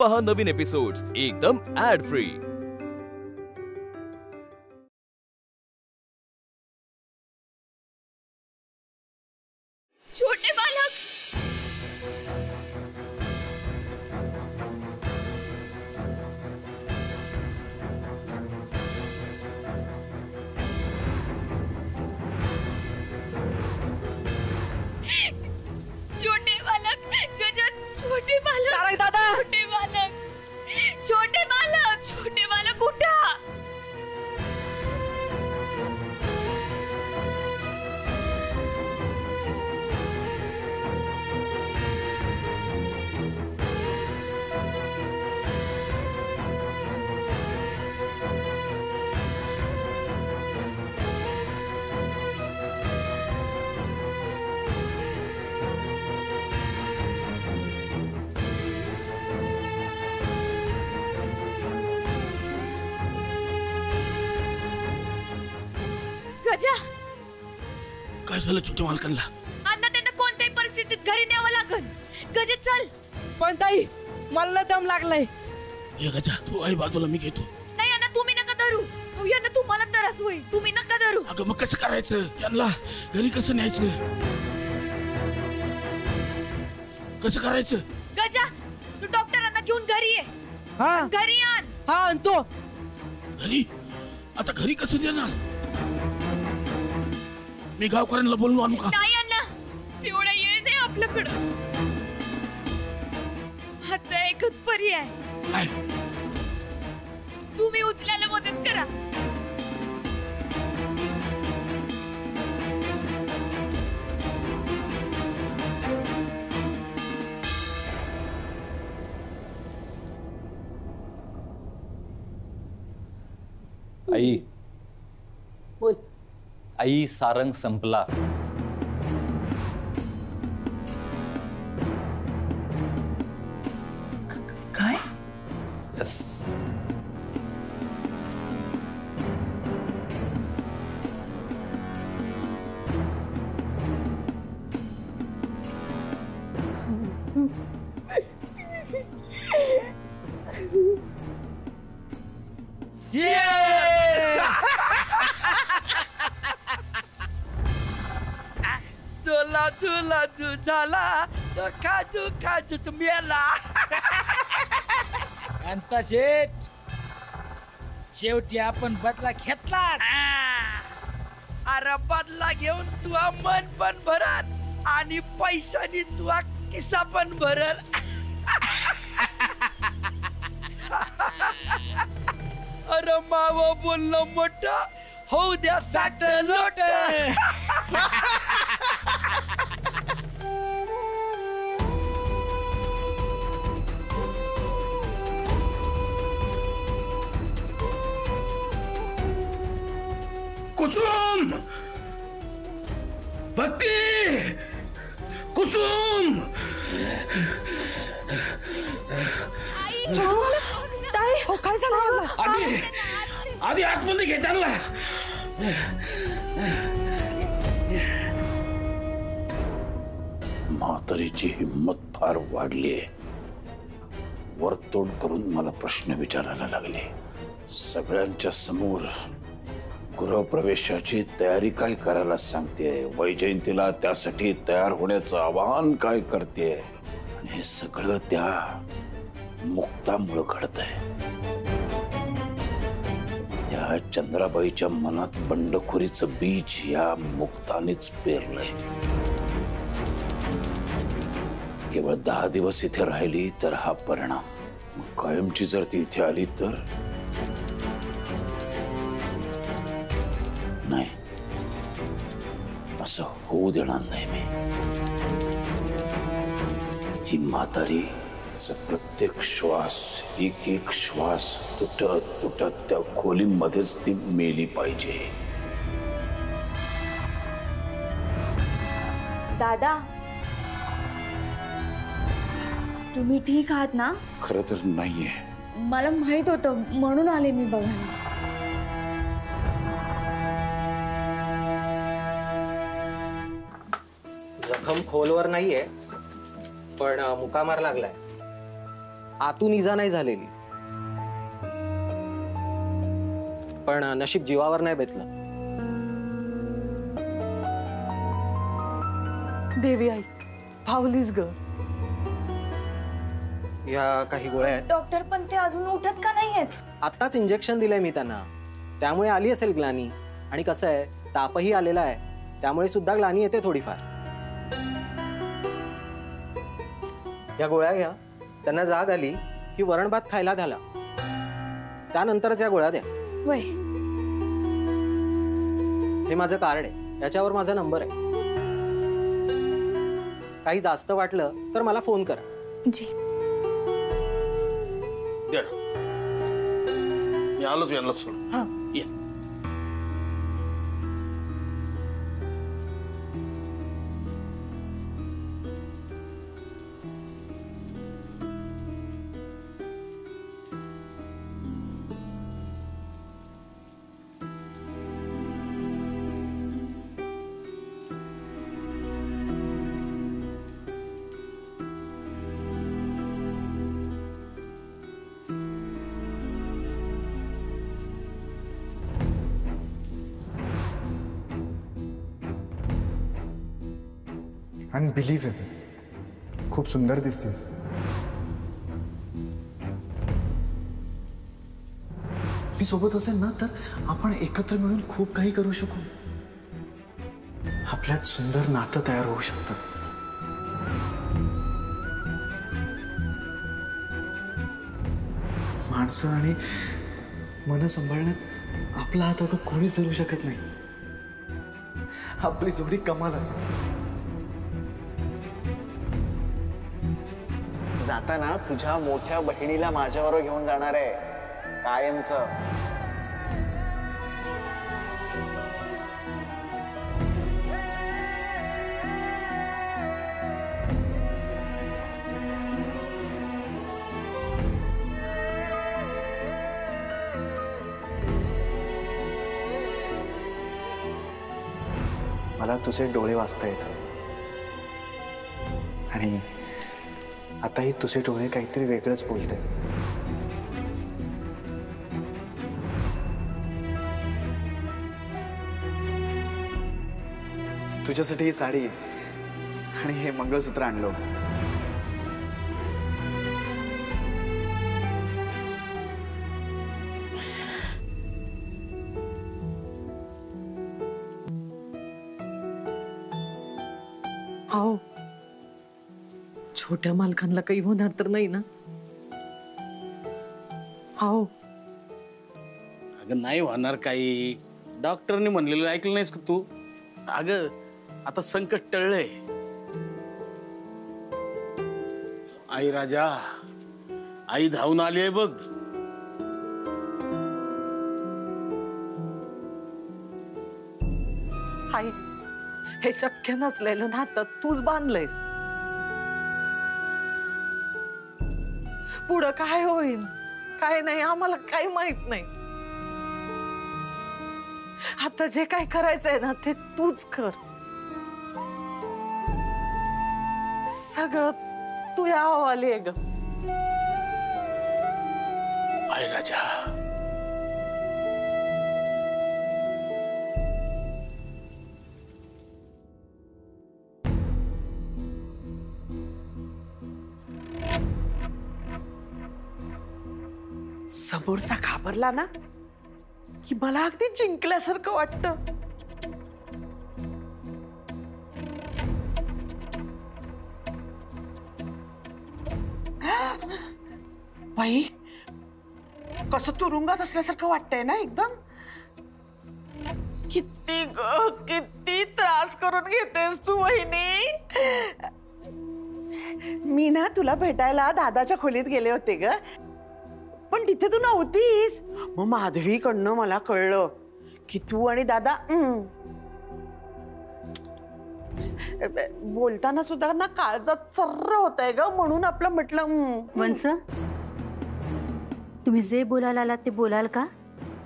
पहा नवीन एपिसोड्स एकदम add free. छोटे बालक, छोटे बालक, गजन, छोटे बालक, सारंग दादा, छोटे बालक, छोटे बालक, छोटे बालक उठा। गजा, काय झालं छोट्या मालकांना? अण्णा त्यांना कोणत्याही परिस्थितीत घरी न्यावं लागल। गजे चल। पण ताई मला दम लागलाय। ये गजा, तू आई बाजूला, मी घेतो। नाही अण्णा, तुम्ही नका धरू। अहो यांना तुम्हाला त्रास होईल, तुम्ही नका धरू। अगं मग कसं करायचं? यांना घरी कसं न्यायचं? कसं करायचं? गजा, तू डॉक्टरांना घेऊन घरी ये। हा घरी आण। हा आणतो। घरी? आता घरी कसं देणार? मी गावकऱ्यांना बोलून आणू का? नाही अण्णा, एवढा येळ नाही आपल्याकडं। आता एकच पर्याय, काय? तुम्ही उचलायला मदत करा। आई, बोल। आई सारंग संपला। काय? यस, चला चला झाला तो काजू काजूच मेला। अंता शेठ, शेवटी आपण बदला घेतला। अरे बदला घेऊन तुझा मन पण भरल आणि पैशानी तुझा किस्सा पण भरल। अरे मावा बोललो मोठा होऊ द्या साठ लोट। कुसुम, भक्ती, कुसुम। ताई, हो काय झालं? आधी आधी आतमध्ये घे त्यांना। म्हातारीची हिंमत फार वाढली। वरतोंड करून मला प्रश्न विचारायला लागले। सगळ्यांच्या समोर गृहप्रवेशाची तयारी काय करायला सांगते, वैजयंतीला त्यासाठी तयार होण्याचं आवाहन काय करते, आणि हे सगळं त्या मुक्तामुळे घडतंय। त्या चंद्राबाईच्या मनात बंडखोरीचं बीज या मुक्तानेच पेरलंय। केवळ 10 दिवस इथे राहिली तर हा परिणाम, मग कायमची जर ती इथे आली तर नाही, असं होऊ देणार नाही मी। ही म्हातारी प्रत्येक श्वास, एक एक श्वास तुटत तुटत त्या खोलीमध्येच ती मेली पाहिजे। दादा, तुम्ही ठीक आहात ना? खरं तर नाहीये। मला माहित होतं, म्हणून आले मी बघायला। जखम खोलवर नाहीये, पण मुकामार लागलाय। आतून इजा नाही झालेली, पण नशीब जीवावर नाही बेतलं. देवी आई पावलीस ग. या काही गोळ्या आहेत. डॉक्टर पण ते अजून उठत का नाहीयेत? आत्ताच इंजेक्शन दिलंय मी त्यांना, त्यामुळे आली असेल ग्लानी. आणि कसं आहे, तापही आलेला आहे, त्यामुळे सुद्धा ग्लानी येते थोडीफार. या गोळ्या घ्या, त्यांना जाग आली की वरण भात खायला घाला, त्यानंतरच या गोळ्या द्या. वय हे माझं कार्ड आहे, त्याच्यावर माझा नंबर आहे. काही जास्त वाटलं तर मला फोन करा. जी. द्या ना. मी आलोच यांना सोड. ये. अनबिलीव्हेबल. खूप सुंदर दिसतेस. मी सोबत असेल ना तर आपण एकत्र मिळून खूप काही करू शकू. आपल्यात सुंदर नातं तयार होऊ शकतं. माणसं आणि मन सांभाळण्यात आपला हात अगं कोणीच धरू शकत नाही. आपली जोडी कमाल असेल. जाताना तुझ्या मोठ्या बहिणीला माझ्याबरोबर घेऊन जाणार आहे कायमचं. मला तुझे डोळे वाचता येतात आणि आताही तुझे डोळे काहीतरी वेगळंच बोलते. तुझ्यासाठी ही साडी आणि हे मंगळसूत्र आणलं होतं. आओ, छोट्या मालकांना काही होणार तर नाही ना? आओ. अगं नाही होणार काही. डॉक्टरने म्हणलेलं ऐकलं नाहीस का तू? अगं आता संकट टळलंय. आई राजा, आई धावून आली आहे बघ. आई, हे शक्य नसलेलं नातं तूच बांधलंयस. पुढं काय होईल काय नाही आम्हाला काही माहित नाही. आता जे काय करायचंय ना ते तूच कर. सगळं तू या हवाली आहे ग. आई राजा, समोरचा घाबरला ना की मला अगदी जिंकल्यासारखं वाटतं. बाई, कसं तुरुंगात असल्यासारखं वाटतंय ना एकदम. किती त्रास करून घेतेस तू वहिनी. मी ना तुला भेटायला दादाच्या खोलीत गेले होते ग, पण तिथे तू नव्हतीस. मग माधवीकडनं मला कळलं की तू आणि दादा बोलताना सुद्धा ना काळजात चर्र होतंय ग, म्हणून आपलं म्हटलं. वंस, तुम्ही जे बोलायला आलात ते बोलाल का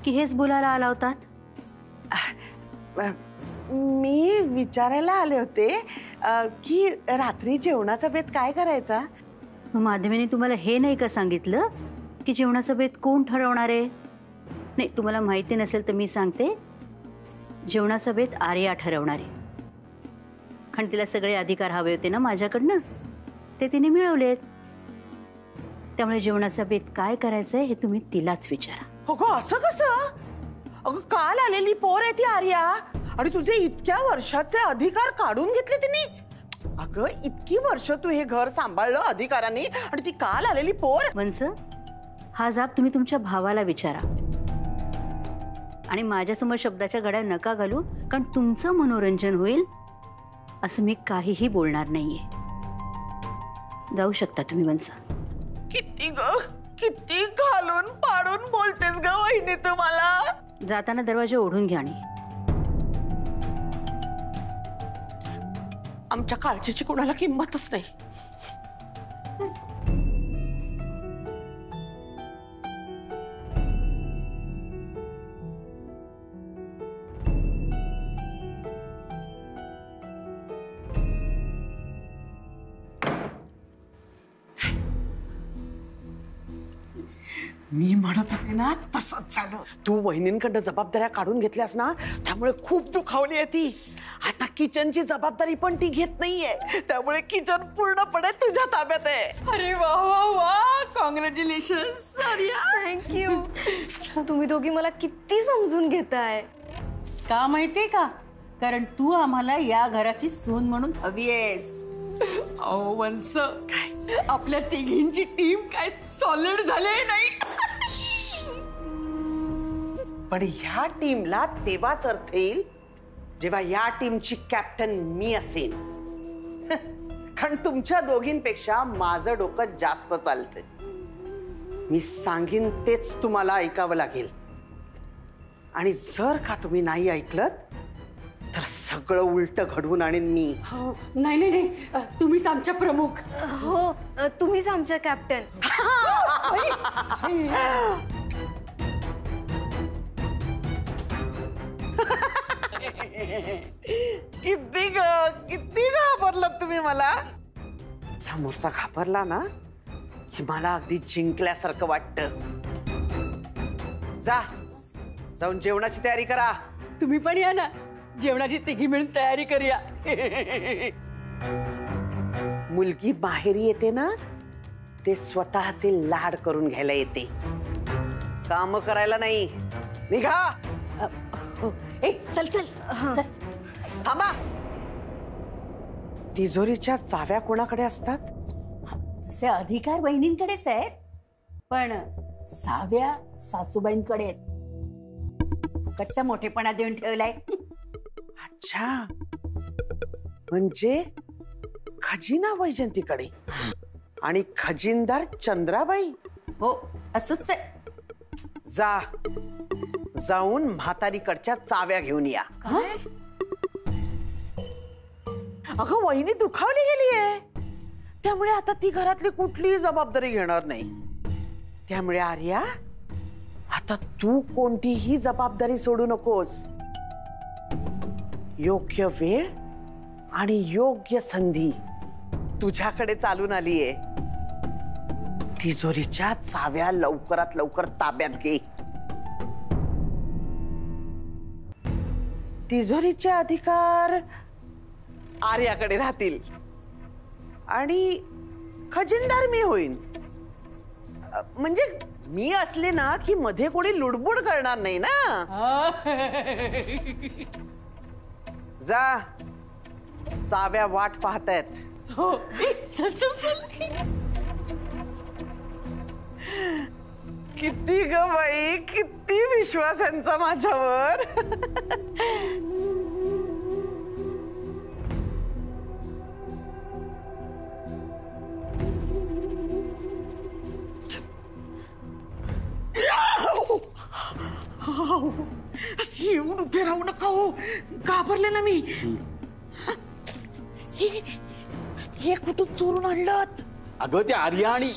की हेच बोलायला आला होतात? मी विचारायला आले होते की रात्री जेवणाचा बेत काय करायचा. मग माधवीने तुम्हाला हे नाही का सांगितलं की जेवणाचा बेत कोण ठरवणार आहे? नाही, तुम्हाला माहिती नसेल तर मी सांगते, जेवणाचा बेत आर्या ठरवणार आहे. कारण तिला सगळे अधिकार हवे होते ना माझ्याकडनं, ते तिने मिळवलेत. त्यामुळे जेवणाचा बेत काय करायचंय हे तुम्ही तिलाच विचारा. अगं असं कसं? अगं काल आलेली पोर आहे ती आर्या, आणि तुझे इतक्या वर्षाचे अधिकार काढून घेतले तिने. अगं इतकी वर्ष तू हे घर सांभाळलं अधिकाराने, आणि ती काल आलेली पोर. वंस, हा जाब तुम्ही तुमच्या भावाला विचारा. आणि माझ्यासमोर शब्दाच्या घड्या नका घालू, कारण तुमचं मनोरंजन होईल असं मी काहीही बोलणार नाहीये. जाऊ शकता तुम्ही वंस. किती घालून पाडून बोलतेस ग वहिनी तुम्हाला. जाताना दरवाजा ओढून घ्या. आणि आमच्या काळजीची कोणाला किंमतच नाही. मी म्हणत होते ना तसंच झालं. तू वहिनींकडनं जबाबदाऱ्या काढून घेतल्यास ना, त्यामुळे खूप दुखावली आहे ती. आता किचनची जबाबदारी पण ती घेत नाहीये, त्यामुळे किचन पूर्णपणे तुझ्या ताब्यात आहे. अरे वा वा वा, कॉंग्रॅच्युलेशन्स आर्या. थँक्यू. तुम्ही दोघी मला किती समजून घेताय. का माहितीये का? कारण तू आम्हाला या घराची सून म्हणून हवी आहेस. अहो वंस, आपल्या तिघींची टीम काय सॉलिड झाले नाही. पण ह्या टीमला तेव्हाच अर्थ येईल जेव्हा या टीमची कॅप्टन मी असेन. कारण तुमच्या दोघींपेक्षा माझं डोकं जास्त चालतंय. मी सांगीन तेच तुम्हाला ऐकावं लागेल, आणि जर का तुम्ही नाही ऐकलत तर सगळं उलट घडवून आणेन मी. नाही नाही नाही, तुम्हीच आमच्या प्रमुख. हो, तुम्हीच आमच्या कॅप्टन. किती घाबरलात तुम्ही मला. समोरचा घाबरला ना की मला अगदी जिंकल्यासारखं वाटतं. जाऊन जेवणाची तयारी करा. तुम्ही पण या ना, जेवणाची तिघी मिळून तयारी करूया. मुलगी बाहेर येते ना, ते स्वतःचे लाड करून घ्यायला येते, काम करायला नाही. निघा. चल चल चल. थांबा. तिजोरीच्या चाव्या कोणाकडे असतात? तसे अधिकार बहिणींकडेच आहेत, पण साव्या सासूबाईंकडे आहेत. कच्चा मोठेपणा देऊन ठेवलाय. अच्छा, म्हणजे खजिना वैजंतीकडे आणि खजिनदार चंद्राबाई. हो, असंच आहे. जाऊन म्हातारीकडच्या चाव्या घेऊन या. अगं वहिनी दुखावली गेली आहे, त्यामुळे आता ती घरातली कुठलीही जबाबदारी घेणार नाही. त्यामुळे आर्या, आता तू कोणतीही जबाबदारी सोडू नकोस. योग्य वेळ आणि योग्य संधी तुझ्याकडे चालून आलीये. तिजोरीच्या चाव्या लवकरात लवकर ताब्यात घे. तिजोरीचे अधिकार आर्याकडे राहतील आणि खजिनदार मी होईन. म्हणजे मी असले ना की मध्ये कोणी लुडबुड करणार नाही ना. जा, चाव्या वाट पाहतायत. हो, चल चल चल. किती ग बाई, किती विश्वास यांचा माझ्यावर. येऊन उभे राहू नका हो, घाबरले ना मी. हे कुठून चोरून आणलं? अगं त्या आर्या आणि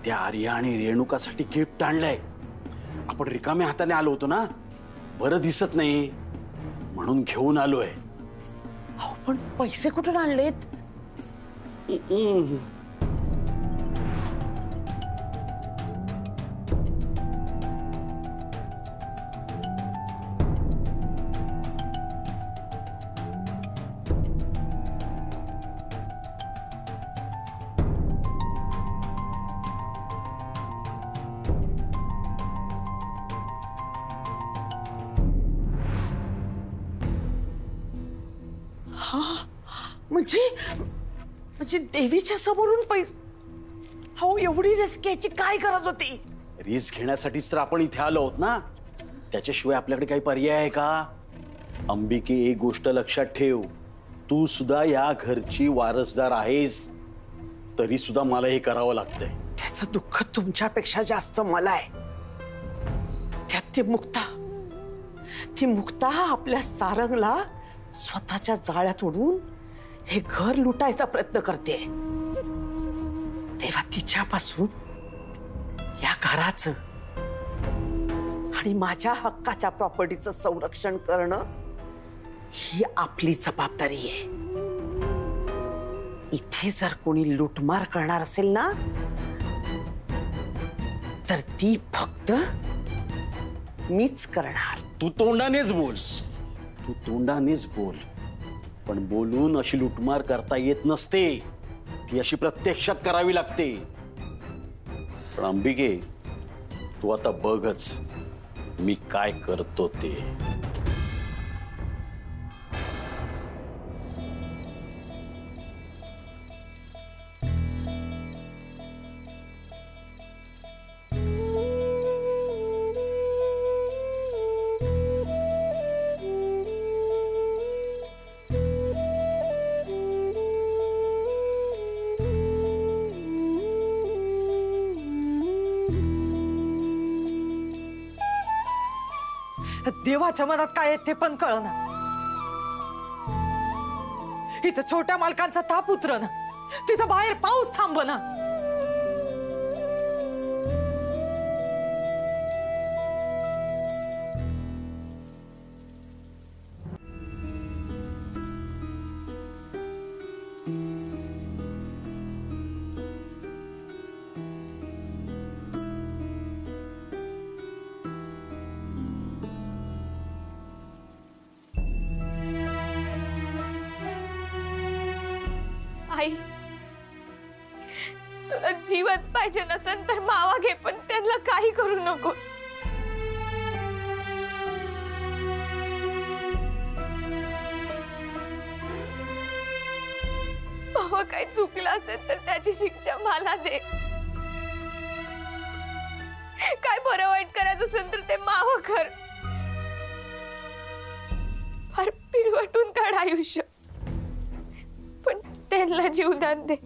त्या आर्या आणि रेणुकासाठी गिफ्ट आणलंय. आपण रिकाम्या हाताने आलो होतो ना, बरं दिसत नाही म्हणून घेऊन आलोय. पण पैसे कुठून आणलेत? म्हणजे देवीच्या समोरून पैसे? हो, एवढी रिस्क घ्यायची काय गरज होती? रिस्क घेण्यासाठीच तर आपण इथे आलो आहोत ना. त्याच्याशिवाय आपल्याकडे काही पर्याय आहे का? अंबिके, एक गोष्ट लक्षात ठेव, तू सुद्धा या घरची वारसदार आहेस, तरी सुद्धा मला हे करावं लागतंय. त्याचं दुःख तुमच्यापेक्षा जास्त मला आहे. त्यात ती मुक्ता आपल्या सारंगला स्वतःच्या जाळ्यात ओढून हे घर लुटायचा प्रयत्न करते. तेव्हा तिच्यापासून या घराचं आणि माझ्या हक्काच्या प्रॉपर्टीचं संरक्षण करणं ही आपली जबाबदारी आहे. इथे जर कोणी लूटमार करणार असेल ना, तर ती फक्त मीच करणार. तू तोंडानेच बोल, पण बोलून अशी लुटमार करता येत नसते. ती अशी प्रत्यक्षात करावी लागते. पण अंबिके, तू आता बघच मी काय करतो ते. देवाच्या मनात काय आहे ते पण कळना. इथं छोट्या मालकांचा ताप उतरना, तिथं बाहेर पाऊस थांबना. आई, तुला जीवच पाहिजे नसेल तर मावा घे, पण त्यांना काही करू नको. मावा काही चुकलं असेल तर त्याची शिक्षा मला दे. काय बरं वाईट करायचं असेल तर ते मावा कर. फार पिळवटून काढ आयुष्य, पण त्यांना जीवदान दे.